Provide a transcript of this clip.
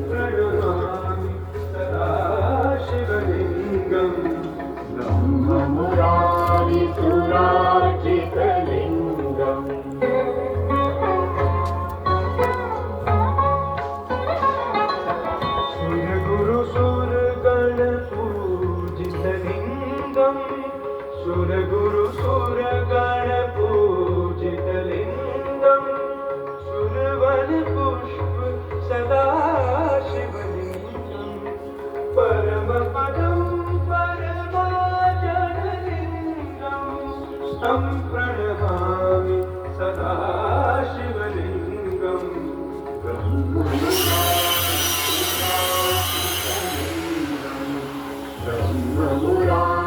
प्रणमामि सदा शिवलिङ्गं ब्रह्ममुरारिसुरार्चितलिङ्गम् सुरगुरुसुरगणपूजितलिङ्गं सुरगुरुसुरगणपूजितलिङ्गं सुरवनपुष्प सदा शिवलिङ्गं परमपदं परमाजनलिङ्गं तं प्रणमामि सदा शिवलिङ्गं ब्रह्ममुरारिसुरार्चितलिङ्गं